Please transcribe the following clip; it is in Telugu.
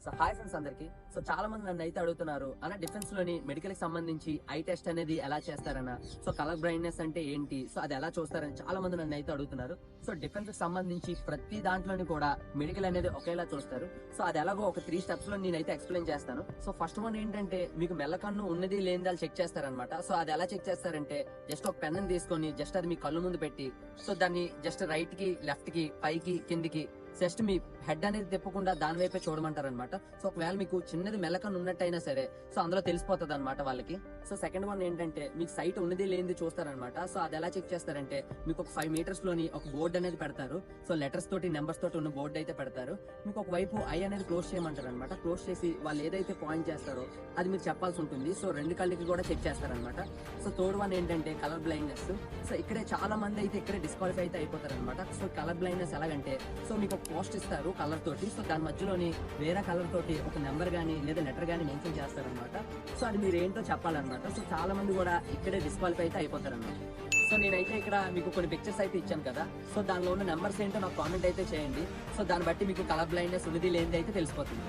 సో హాయ్ ఫ్రెండ్స్ అందరికి. సో చాలా మంది నన్ను అయితే అడుగుతున్నారు అన్న, డిఫెన్స్ లోని మెడికల్ కి సంబంధించి ఐ టెస్ట్ అనేది ఎలా చేస్తారన్న, సో కలర్ బ్లైండ్నెస్ అంటే ఏంటి, సో అది ఎలా చూస్తారని చాలా మంది నన్ను అయితే అడుగుతున్నారు. సో డిఫెన్స్ కి సంబంధించి ప్రతి దాంట్లోని కూడా మెడికల్ అనేది ఒకేలా చూస్తారు. సో అది ఎలాగో ఒక 3 స్టెప్స్ లో నేనైతే ఎక్స్ప్లెయిన్ చేస్తాను. సో ఫస్ట్ వన్ ఏంటంటే, మీకు మెల్లకన్ను ఉన్నది లేనిది చెక్ చేస్తారనమాట. సో అది ఎలా చెక్ చేస్తారంటే, జస్ట్ ఒక పెన్ తీసుకొని జస్ట్ అది మీ కళ్ళు ముందు పెట్టి, సో దాన్ని జస్ట్ రైట్ కి, లెఫ్ట్ కి, పైకి, కిందికి జస్ట్ మీ హెడ్ అనేది తిప్పకుండా దాని వైపే చూడమంటారు అనమాట. సో ఒకవేళ మీకు చిన్నది మెల్లకన్ను ఉన్నట్టయినా సరే, సో అందులో తెలిసిపోతుంది అనమాట వాళ్ళకి. సో సెకండ్ వన్ ఏంటంటే, మీకు సైట్ ఉన్నది లేనిది చూస్తారనమాట. సో అది ఎలా చెక్ చేస్తారంటే, మీకు ఒక 5 మీటర్స్ లోని ఒక బోర్డు అనేది పెడతారు. సో లెటర్స్ తోటి, నెంబర్స్ తోటి ఉన్న బోర్డు అయితే పెడతారు. మీకు ఒక వైపు ఐ అనేది క్లోజ్ చేయమంటారు అనమాట. క్లోజ్ చేసి వాళ్ళు ఏదైతే పాయింట్ చేస్తారో అది మీరు చెప్పాల్సి ఉంటుంది. సో 2 కళ్ళకి కూడా చెక్ చేస్తారనమాట. సో థర్డ్ వన్ ఏంటంటే కలర్ బ్లైండ్నెస్. సో ఇక్కడే చాలా మంది అయితే ఇక్కడే డిస్క్వాలిఫై అయితే అయిపోతారు అనమాట. సో కలర్ బ్లైండ్నెస్ ఎలాగంటే, సో మీకు ఒక పోస్ట్ ఇస్తారు కలర్ తోటి. సో దాని మధ్యలోని వేరే కలర్ తోటి ఒక నెంబర్ గానీ లేదా లెటర్ గానీ మెన్షన్ చేస్తారనమాట. సో అది మీరు ఏంటో చెప్పాలన్నమాట. సో చాలా మంది కూడా ఇక్కడే డిస్క్వాలిఫై అయితే అయిపోతారన్నమాట. సో నేనైతే ఇక్కడ మీకు కొన్ని పిక్చర్స్ అయితే ఇచ్చాను కదా. సో దానిలో ఉన్న నెంబర్స్ ఏంటో నాకు కామెంట్ అయితే చేయండి. సో దాన్ని బట్టి మీకు కలర్ బ్లైండ్నెస్ ఉన్నది లేనిది అయితే తెలిసిపోతుంది.